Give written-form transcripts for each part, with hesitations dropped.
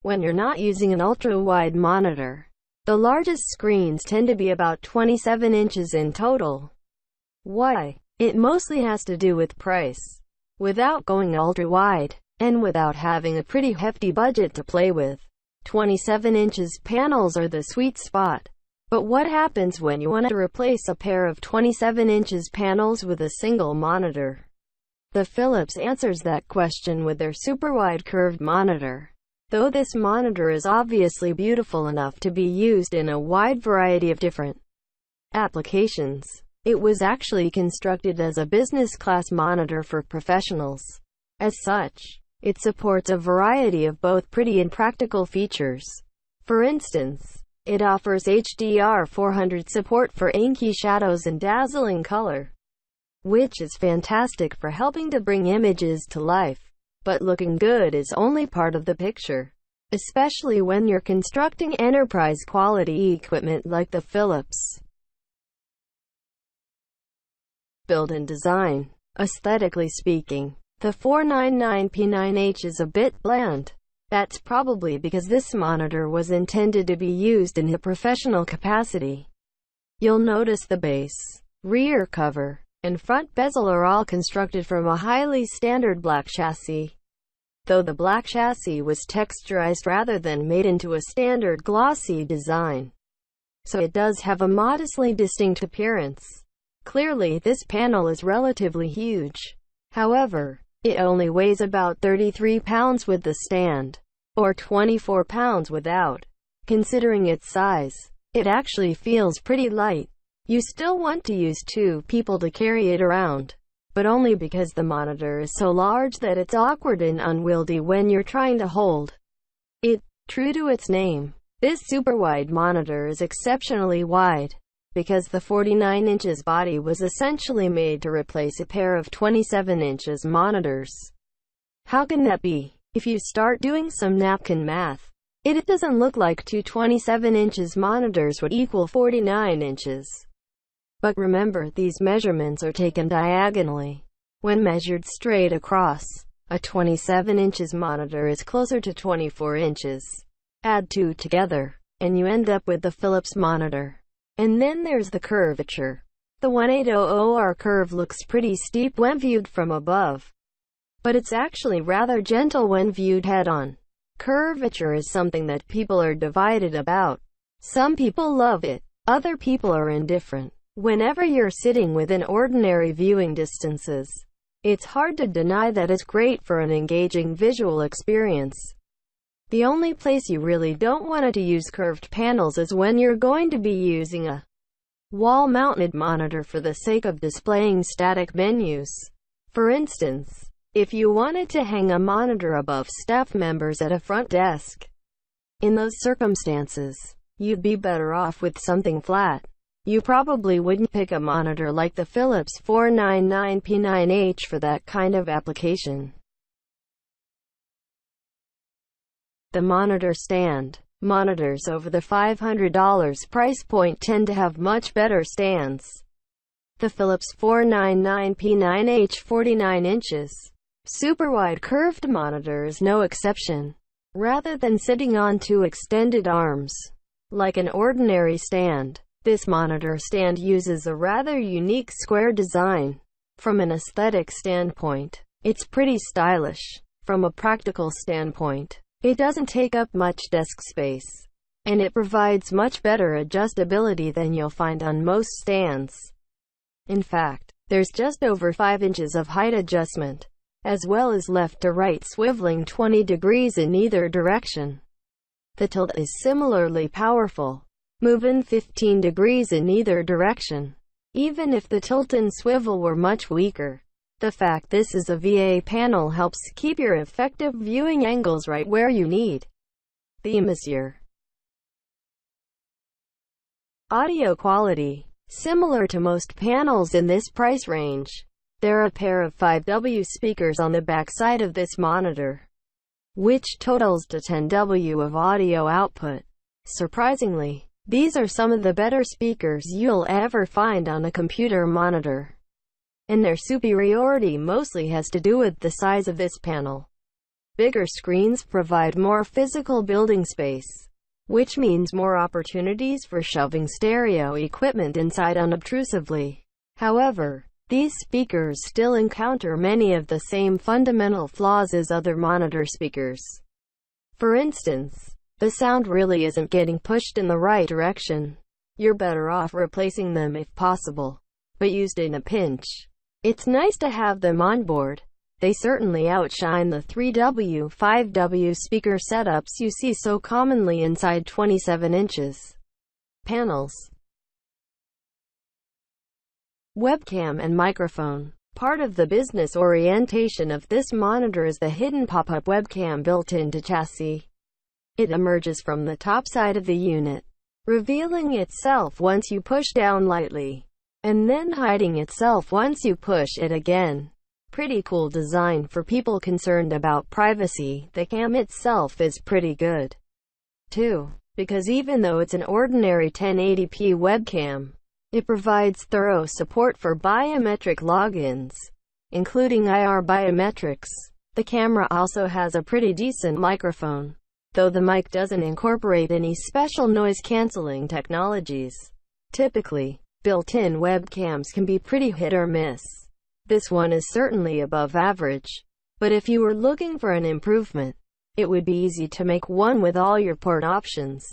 when you're not using an ultra-wide monitor. The largest screens tend to be about 27 inches in total. Why? It mostly has to do with price. Without going ultra-wide, and without having a pretty hefty budget to play with, 27 inches panels are the sweet spot. But what happens when you want to replace a pair of 27 inches panels with a single monitor? The Philips answers that question with their SuperWide curved monitor. Though this monitor is obviously beautiful enough to be used in a wide variety of different applications, it was actually constructed as a business-class monitor for professionals. As such, it supports a variety of both pretty and practical features. For instance, it offers HDR 400 support for inky shadows and dazzling color, which is fantastic for helping to bring images to life. But looking good is only part of the picture, especially when you're constructing enterprise-quality equipment like the Philips build and design. Aesthetically speaking, the 499P9H is a bit bland. That's probably because this monitor was intended to be used in a professional capacity. You'll notice the base, rear cover, and front bezel are all constructed from a highly standard black chassis, though the black chassis was texturized rather than made into a standard glossy design. So it does have a modestly distinct appearance. Clearly, this panel is relatively huge. However, it only weighs about 33 pounds with the stand, or 24 pounds without. Considering its size, it actually feels pretty light. You still want to use two people to carry it around, but only because the monitor is so large that it's awkward and unwieldy when you're trying to hold it. True to its name, this super-wide monitor is exceptionally wide, because the 49 inches body was essentially made to replace a pair of 27 inches monitors. How can that be? If you start doing some napkin math, it doesn't look like two 27 inches monitors would equal 49 inches. But remember, these measurements are taken diagonally. When measured straight across, a 27 inches monitor is closer to 24 inches. Add two together, and you end up with the Philips monitor. And then there's the curvature. The 1800R curve looks pretty steep when viewed from above, but it's actually rather gentle when viewed head-on. Curvature is something that people are divided about. Some people love it, other people are indifferent. Whenever you're sitting within ordinary viewing distances, it's hard to deny that it's great for an engaging visual experience. The only place you really don't want to use curved panels is when you're going to be using a wall-mounted monitor for the sake of displaying static menus. For instance, if you wanted to hang a monitor above staff members at a front desk. In those circumstances, you'd be better off with something flat. You probably wouldn't pick a monitor like the Philips 499P9H for that kind of application. The monitor stand. Monitors over the $500 price point tend to have much better stands. The Philips 499P9H 49 inches super-wide curved monitor is no exception. Rather than sitting on two extended arms, like an ordinary stand, this monitor stand uses a rather unique square design. From an aesthetic standpoint, it's pretty stylish. From a practical standpoint, it doesn't take up much desk space, and it provides much better adjustability than you'll find on most stands. In fact, there's just over 5 inches of height adjustment, as well as left to right swiveling 20 degrees in either direction. The tilt is similarly powerful, moving 15 degrees in either direction. Even if the tilt and swivel were much weaker, the fact this is a VA panel helps keep your effective viewing angles right where you need. The immersive audio quality. Similar to most panels in this price range, there are a pair of 5W speakers on the back side of this monitor, which totals to 10W of audio output. Surprisingly, these are some of the better speakers you'll ever find on a computer monitor, and their superiority mostly has to do with the size of this panel. Bigger screens provide more physical building space, which means more opportunities for shoving stereo equipment inside unobtrusively. However, these speakers still encounter many of the same fundamental flaws as other monitor speakers. For instance, the sound really isn't getting pushed in the right direction. You're better off replacing them if possible, but used in a pinch. It's nice to have them on board. They certainly outshine the 3W, 5W speaker setups you see so commonly inside 27 inches panels. Webcam and microphone. Part of the business orientation of this monitor is the hidden pop-up webcam built into chassis. It emerges from the top side of the unit, revealing itself once you push down lightly, and then hiding itself once you push it again. Pretty cool design for people concerned about privacy. The cam itself is pretty good, too, because even though it's an ordinary 1080p webcam, it provides thorough support for biometric logins, including IR biometrics. The camera also has a pretty decent microphone, though the mic doesn't incorporate any special noise-canceling technologies. Typically, built-in webcams can be pretty hit or miss. This one is certainly above average, but if you were looking for an improvement, it would be easy to make one with all your port options.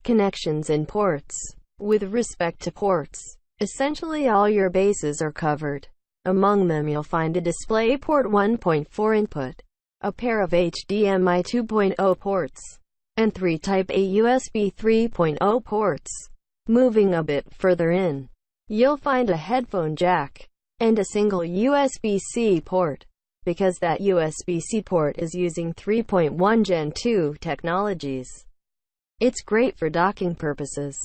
Connections and ports. With respect to ports, essentially all your bases are covered. Among them you'll find a DisplayPort 1.4 input, a pair of HDMI 2.0 ports, and 3 Type-A USB 3.0 ports. Moving a bit further in, you'll find a headphone jack, and a single USB-C port, because that USB-C port is using 3.1 Gen 2 technologies. It's great for docking purposes.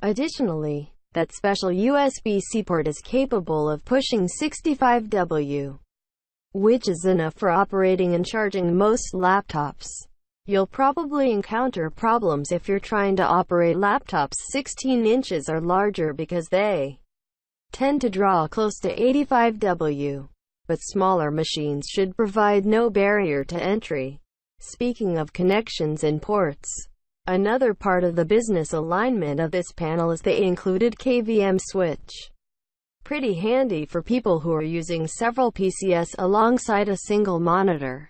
Additionally, that special USB-C port is capable of pushing 65W, which is enough for operating and charging most laptops. You'll probably encounter problems if you're trying to operate laptops 16 inches or larger because they tend to draw close to 85W, but smaller machines should provide no barrier to entry. Speaking of connections and ports, another part of the business alignment of this panel is the included KVM switch. Pretty handy for people who are using several PCs alongside a single monitor.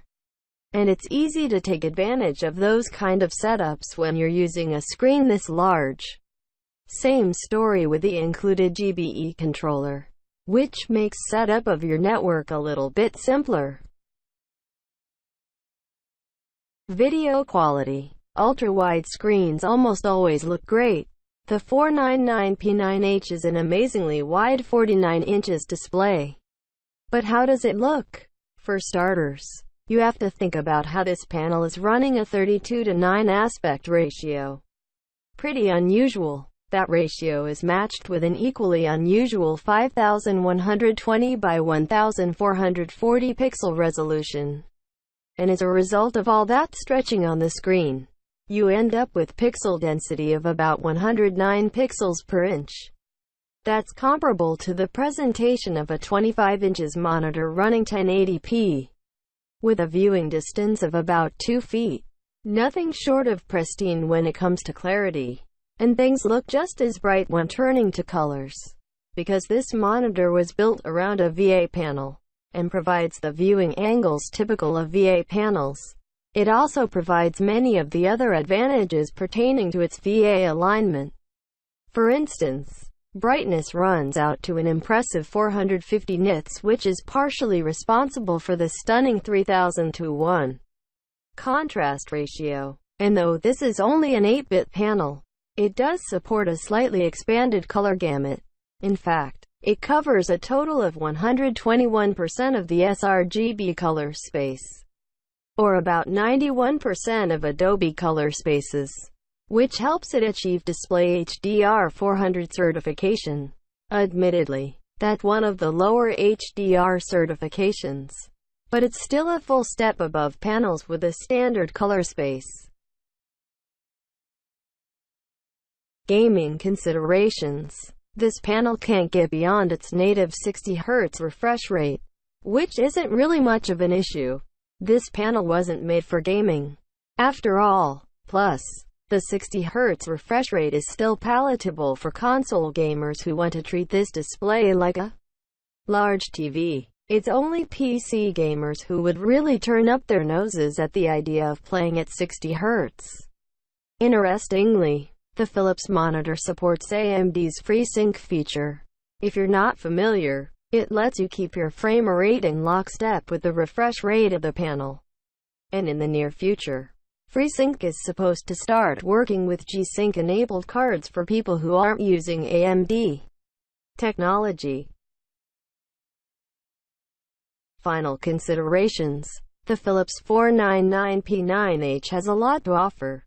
And it's easy to take advantage of those kind of setups when you're using a screen this large. Same story with the included GBE controller, which makes setup of your network a little bit simpler. Video quality. Ultra-wide screens almost always look great. The 499p9H is an amazingly wide 49 inches display. But how does it look? For starters, you have to think about how this panel is running a 32:9 aspect ratio. Pretty unusual. That ratio is matched with an equally unusual 5120 by 1440 pixel resolution. And as a result of all that stretching on the screen, you end up with pixel density of about 109 pixels per inch. That's comparable to the presentation of a 25 inches monitor running 1080p, with a viewing distance of about 2 feet. Nothing short of pristine when it comes to clarity, and things look just as bright when turning to colors, because this monitor was built around a VA panel, and provides the viewing angles typical of VA panels. It also provides many of the other advantages pertaining to its VA alignment. For instance, brightness runs out to an impressive 450 nits, which is partially responsible for the stunning 3000:1 contrast ratio. And though this is only an 8-bit panel, it does support a slightly expanded color gamut. In fact, it covers a total of 121% of the sRGB color space, or about 91% of Adobe color spaces, which helps it achieve Display HDR 400 certification. Admittedly, that's one of the lower HDR certifications, but it's still a full step above panels with a standard color space. Gaming considerations. This panel can't get beyond its native 60 Hz refresh rate, which isn't really much of an issue. This panel wasn't made for gaming, after all. Plus, the 60Hz refresh rate is still palatable for console gamers who want to treat this display like a large TV. It's only PC gamers who would really turn up their noses at the idea of playing at 60Hz. Interestingly, the Philips monitor supports AMD's FreeSync feature. If you're not familiar, it lets you keep your frame rate in lockstep with the refresh rate of the panel. And in the near future, FreeSync is supposed to start working with G-Sync-enabled cards for people who aren't using AMD technology. Final considerations. The Philips 499P9H has a lot to offer.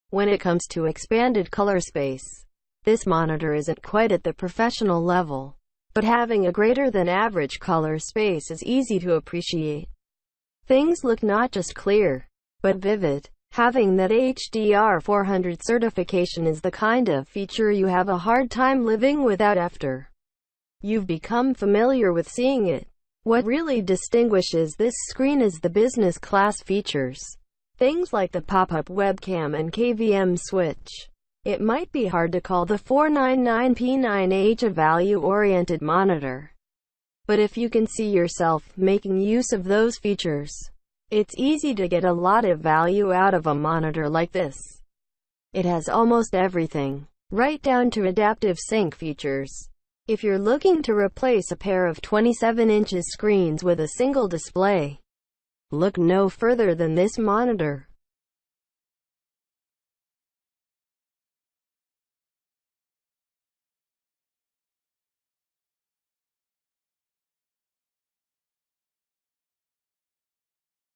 When it comes to expanded color space, this monitor isn't quite at the professional level, but having a greater than average color space is easy to appreciate. Things look not just clear, but vivid. Having that HDR 400 certification is the kind of feature you have a hard time living without after you've become familiar with seeing it. What really distinguishes this screen is the business class features. Things like the pop-up webcam and KVM switch. It might be hard to call the 499P9H a value-oriented monitor, but if you can see yourself making use of those features, it's easy to get a lot of value out of a monitor like this. It has almost everything, right down to adaptive sync features. If you're looking to replace a pair of 27-inch screens with a single display, look no further than this monitor.